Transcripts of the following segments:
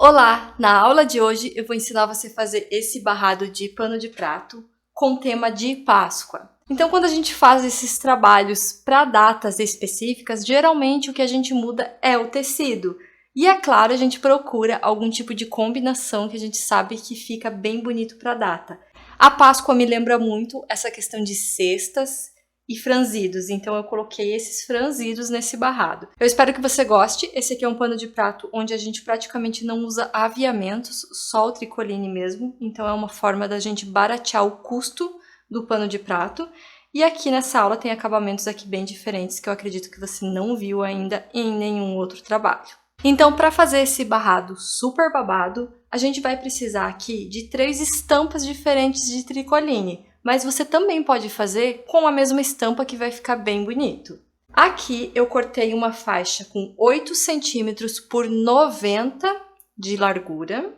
Olá! Na aula de hoje eu vou ensinar você a fazer esse barrado de pano de prato com tema de Páscoa. Então, quando a gente faz esses trabalhos para datas específicas, geralmente o que a gente muda é o tecido. E é claro, a gente procura algum tipo de combinação que a gente sabe que fica bem bonito para a data. A Páscoa me lembra muito essa questão de cestas e franzidos, então eu coloquei esses franzidos nesse barrado. Eu espero que você goste. Esse aqui é um pano de prato onde a gente praticamente não usa aviamentos, só o tricoline mesmo, então é uma forma da gente baratear o custo do pano de prato. E aqui nessa aula tem acabamentos aqui bem diferentes que eu acredito que você não viu ainda em nenhum outro trabalho. Então, para fazer esse barrado super babado, a gente vai precisar aqui de 3 estampas diferentes de tricoline, mas você também pode fazer com a mesma estampa que vai ficar bem bonito. Aqui eu cortei uma faixa com 8 centímetros por 90 de largura.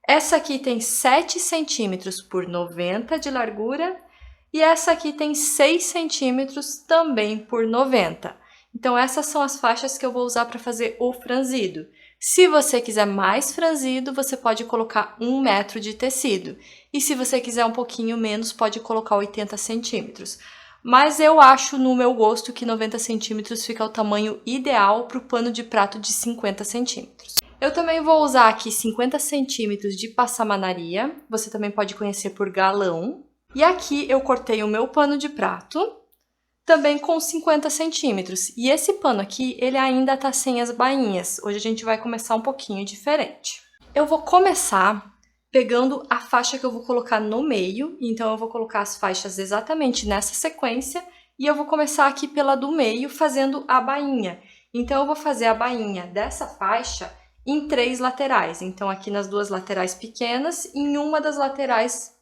Essa aqui tem 7 centímetros por 90 de largura e essa aqui tem 6 centímetros também por 90. Então essas são as faixas que eu vou usar para fazer o franzido. Se você quiser mais franzido, você pode colocar 1 metro de tecido. E se você quiser um pouquinho menos, pode colocar 80 centímetros. Mas eu acho, no meu gosto, que 90 centímetros fica o tamanho ideal para o pano de prato de 50 centímetros. Eu também vou usar aqui 50 centímetros de passamanaria. Você também pode conhecer por galão. E aqui eu cortei o meu pano de prato, também com 50 centímetros. E esse pano aqui, ele ainda tá sem as bainhas. Hoje a gente vai começar um pouquinho diferente. Eu vou começar pegando a faixa que eu vou colocar no meio. Então eu vou colocar as faixas exatamente nessa sequência. E eu vou começar aqui pela do meio, fazendo a bainha. Então eu vou fazer a bainha dessa faixa em 3 laterais. Então aqui nas 2 laterais pequenas e em uma das laterais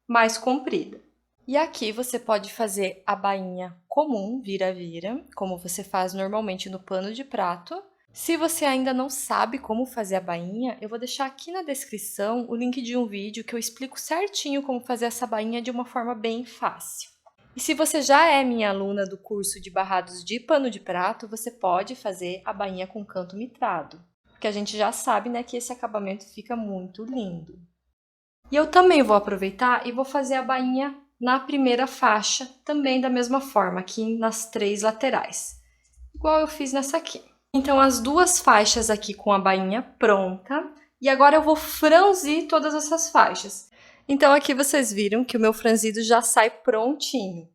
mais comprida. E aqui você pode fazer a bainha comum, vira-vira, como você faz normalmente no pano de prato. Se você ainda não sabe como fazer a bainha, eu vou deixar aqui na descrição o link de um vídeo que eu explico certinho como fazer essa bainha de uma forma bem fácil. E se você já é minha aluna do curso de barrados de pano de prato, você pode fazer a bainha com canto mitrado, porque a gente já sabe, né, que esse acabamento fica muito lindo. E eu também vou aproveitar e vou fazer a bainha na primeira faixa, também da mesma forma, aqui nas 3 laterais, igual eu fiz nessa aqui. Então, as 2 faixas aqui com a bainha pronta, e agora eu vou franzir todas essas faixas. Então, aqui vocês viram que o meu franzido já sai prontinho.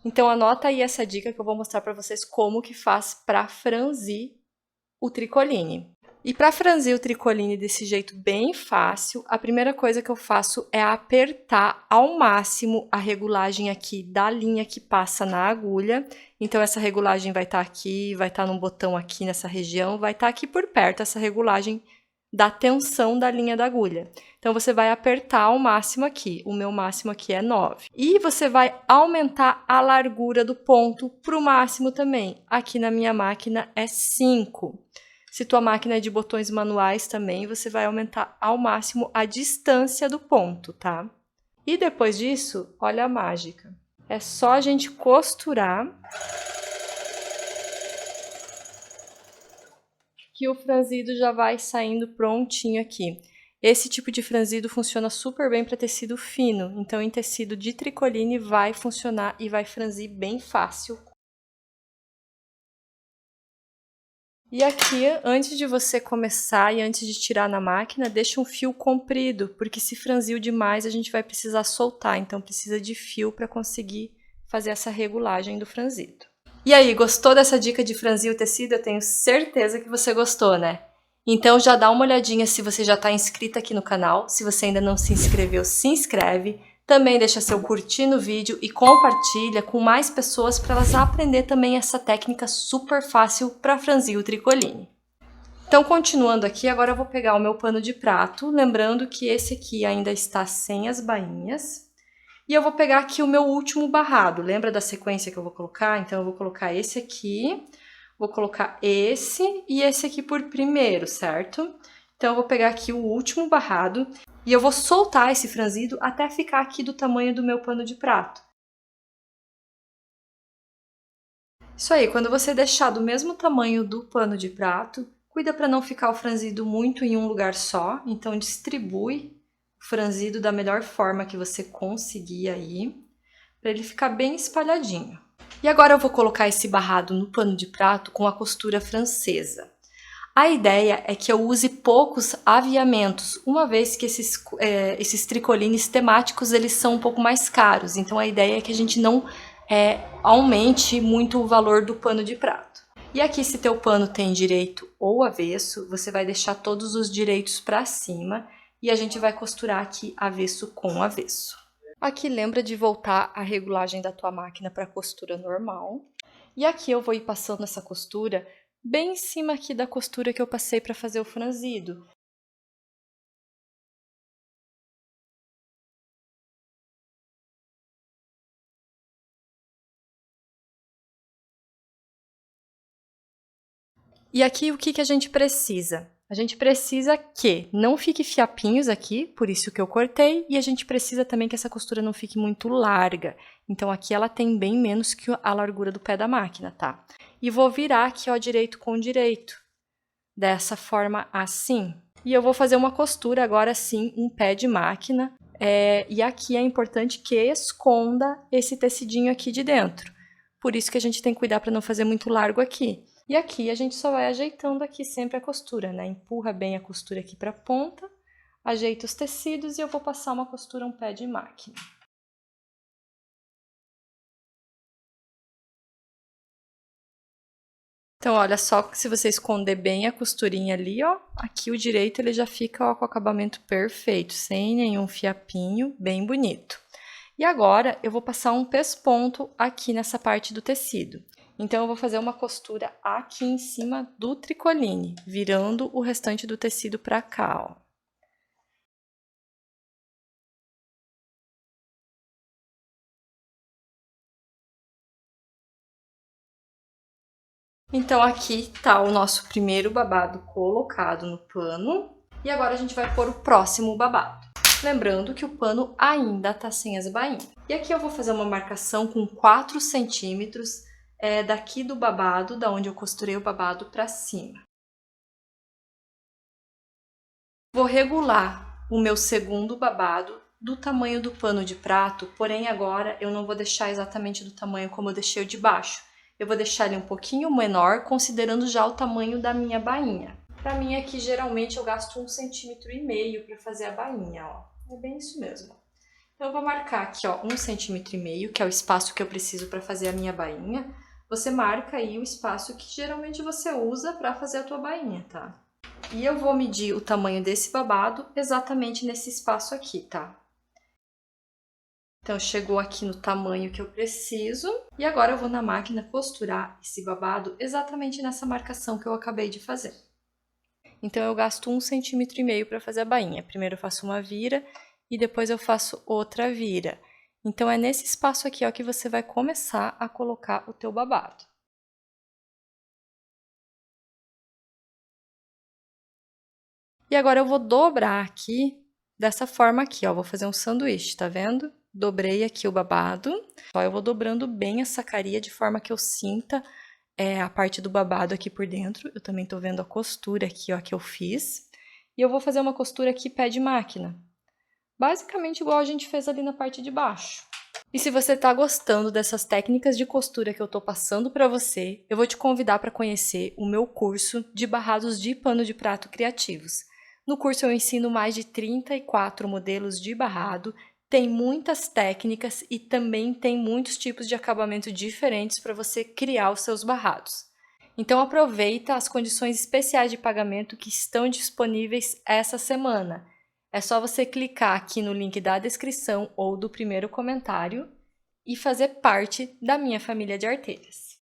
Então, anota aí essa dica que eu vou mostrar para vocês como que faz para franzir o tricoline. E para franzir o tricoline desse jeito bem fácil, a primeira coisa que eu faço é apertar ao máximo a regulagem aqui da linha que passa na agulha. Então essa regulagem vai estar aqui, vai estar num botão aqui nessa região, vai estar aqui por perto essa regulagem da tensão da linha da agulha. Então você vai apertar ao máximo aqui, o meu máximo aqui é 9. E você vai aumentar a largura do ponto para o máximo também. Aqui na minha máquina é 5. Se tua máquina é de botões manuais também, você vai aumentar ao máximo a distância do ponto, tá? E depois disso, olha a mágica. É só a gente costurar que o franzido já vai saindo prontinho aqui. Esse tipo de franzido funciona super bem para tecido fino, então em tecido de tricoline vai funcionar e vai franzir bem fácil. E aqui, antes de você começar e antes de tirar na máquina, deixa um fio comprido, porque se franziu demais a gente vai precisar soltar, então precisa de fio para conseguir fazer essa regulagem do franzido. E aí, gostou dessa dica de franzir o tecido? Eu tenho certeza que você gostou, né? Então já dá uma olhadinha se você já está inscrita aqui no canal. Se você ainda não se inscreveu, se inscreve. Também deixa seu curtir no vídeo e compartilha com mais pessoas para elas aprender também essa técnica super fácil para franzir o tricoline. Então, continuando aqui, agora eu vou pegar o meu pano de prato, lembrando que esse aqui ainda está sem as bainhas. E eu vou pegar aqui o meu último barrado, lembra da sequência que eu vou colocar? Então, eu vou colocar esse aqui, vou colocar esse e esse aqui por primeiro, certo? Então, eu vou pegar aqui o último barrado e eu vou soltar esse franzido até ficar aqui do tamanho do meu pano de prato. Isso aí, quando você deixar do mesmo tamanho do pano de prato, Cuida para não ficar o franzido muito em um lugar só, então distribui o franzido da melhor forma que você conseguir aí, para ele ficar bem espalhadinho. E agora eu vou colocar esse barrado no pano de prato com a costura francesa. A ideia é que eu use poucos aviamentos, uma vez que esses tricolines temáticos eles são um pouco mais caros, então a ideia é que a gente não aumente muito o valor do pano de prato. E aqui, se teu pano tem direito ou avesso, você vai deixar todos os direitos para cima e a gente vai costurar aqui avesso com avesso. Aqui lembra de voltar a regulagem da tua máquina para costura normal. E aqui eu vou ir passando essa costura bem em cima aqui da costura que eu passei para fazer o franzido. E aqui o que a gente precisa? A gente precisa que não fique fiapinhos aqui, por isso que eu cortei, e a gente precisa também que essa costura não fique muito larga. Então aqui ela tem bem menos que a largura do pé da máquina, tá? E vou virar aqui, ó, direito com direito, dessa forma assim. E eu vou fazer uma costura agora sim, um pé de máquina, e aqui é importante que esconda esse tecidinho aqui de dentro. Por isso que a gente tem que cuidar para não fazer muito largo aqui. E aqui a gente só vai ajeitando aqui sempre a costura, né? Empurra bem a costura aqui para a ponta, ajeita os tecidos e eu vou passar uma costura um pé de máquina. Então, olha só, se você esconder bem a costurinha ali, ó, aqui o direito ele já fica, ó, com o acabamento perfeito, sem nenhum fiapinho, bem bonito. E agora eu vou passar um pesponto aqui nessa parte do tecido. Então, eu vou fazer uma costura aqui em cima do tricoline, virando o restante do tecido para cá, ó. Então, aqui tá o nosso primeiro babado colocado no pano. E agora a gente vai pôr o próximo babado. Lembrando que o pano ainda tá sem as bainhas. E aqui eu vou fazer uma marcação com 4 centímetros daqui do babado, da onde eu costurei o babado para cima. Vou regular o meu segundo babado do tamanho do pano de prato, porém agora eu não vou deixar exatamente do tamanho como eu deixei o de baixo. Eu vou deixar ele um pouquinho menor, considerando já o tamanho da minha bainha. Para mim aqui, geralmente, eu gasto 1,5 cm para fazer a bainha, ó. É bem isso mesmo. Então, eu vou marcar aqui, ó, 1,5 cm, que é o espaço que eu preciso para fazer a minha bainha. Você marca aí o espaço que geralmente você usa para fazer a tua bainha, tá? E eu vou medir o tamanho desse babado exatamente nesse espaço aqui, tá? Então, chegou aqui no tamanho que eu preciso. E agora eu vou na máquina costurar esse babado exatamente nessa marcação que eu acabei de fazer. Então, eu gasto 1,5 cm para fazer a bainha. Primeiro eu faço uma vira e depois eu faço outra vira. Então, é nesse espaço aqui, ó, que você vai começar a colocar o teu babado. E agora eu vou dobrar aqui dessa forma aqui, ó. Vou fazer um sanduíche, tá vendo? Dobrei aqui o babado. Ó, eu vou dobrando bem essa caria de forma que eu sinta a parte do babado aqui por dentro. Eu também tô vendo a costura aqui, ó, que eu fiz. E eu vou fazer uma costura aqui pé de máquina. Basicamente igual a gente fez ali na parte de baixo. E se você tá gostando dessas técnicas de costura que eu tô passando para você, eu vou te convidar para conhecer o meu curso de barrados de pano de prato criativos. No curso eu ensino mais de 34 modelos de barrado, tem muitas técnicas e também tem muitos tipos de acabamento diferentes para você criar os seus barrados. Então aproveita as condições especiais de pagamento que estão disponíveis essa semana. É só você clicar aqui no link da descrição ou do primeiro comentário e fazer parte da minha família de arteiras.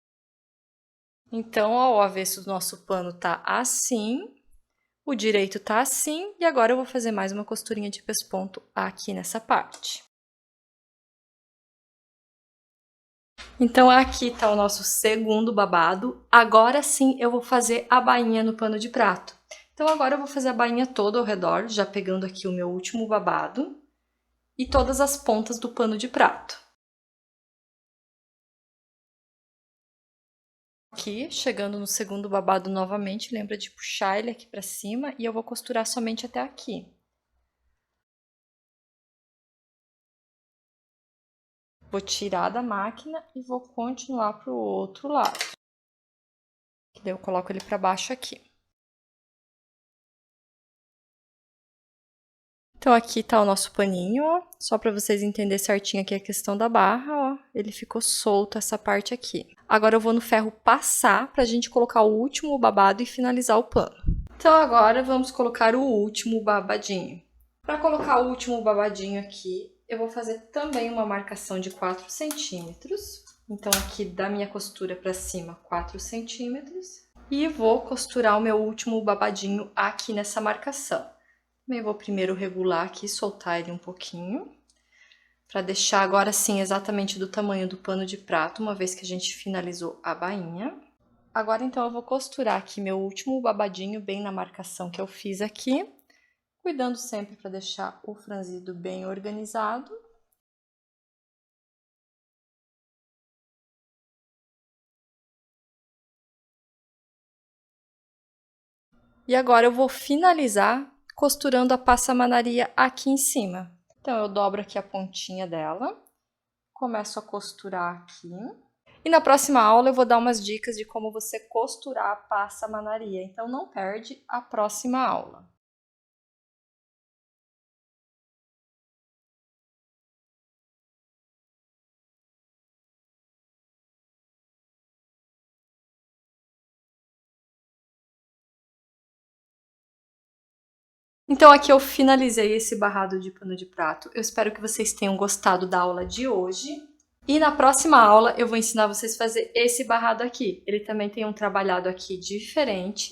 Então, ó, o avesso do nosso pano tá assim, o direito tá assim, e agora eu vou fazer mais uma costurinha de pesponto aqui nessa parte. Então, aqui tá o nosso segundo babado. Agora sim eu vou fazer a bainha no pano de prato. Então, agora eu vou fazer a bainha toda ao redor, já pegando aqui o meu último babado e todas as pontas do pano de prato. aqui, chegando no segundo babado novamente, lembra de puxar ele aqui pra cima e eu vou costurar somente até aqui. Vou tirar da máquina e vou continuar pro outro lado. Daí eu coloco ele pra baixo aqui. Então aqui tá o nosso paninho, ó, só para vocês entenderem certinho aqui a questão da barra, ó, ele ficou solto essa parte aqui. Agora eu vou no ferro passar pra gente colocar o último babado e finalizar o pano. Então agora vamos colocar o último babadinho. Para colocar o último babadinho aqui, eu vou fazer também uma marcação de 4 centímetros. Então aqui da minha costura para cima, 4 centímetros. E vou costurar o meu último babadinho aqui nessa marcação. Eu vou primeiro regular aqui, soltar ele um pouquinho, para deixar agora sim exatamente do tamanho do pano de prato, uma vez que a gente finalizou a bainha. Agora então eu vou costurar aqui meu último babadinho bem na marcação que eu fiz aqui, cuidando sempre para deixar o franzido bem organizado. E agora eu vou finalizar costurando a passamanaria aqui em cima. Então, eu dobro aqui a pontinha dela, começo a costurar aqui. E na próxima aula eu vou dar umas dicas de como você costurar a passamanaria, então não perde a próxima aula. Então aqui eu finalizei esse barrado de pano de prato. Eu espero que vocês tenham gostado da aula de hoje. E na próxima aula eu vou ensinar vocês a fazer esse barrado aqui. Ele também tem um trabalhado aqui diferente,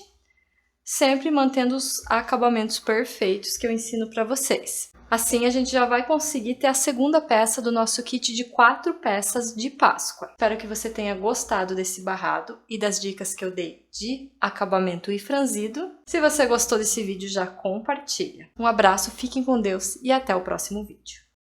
sempre mantendo os acabamentos perfeitos que eu ensino para vocês. Assim a gente já vai conseguir ter a segunda peça do nosso kit de 4 peças de Páscoa. Espero que você tenha gostado desse barrado e das dicas que eu dei de acabamento e franzido. Se você gostou desse vídeo, já compartilha. Um abraço, fiquem com Deus e até o próximo vídeo.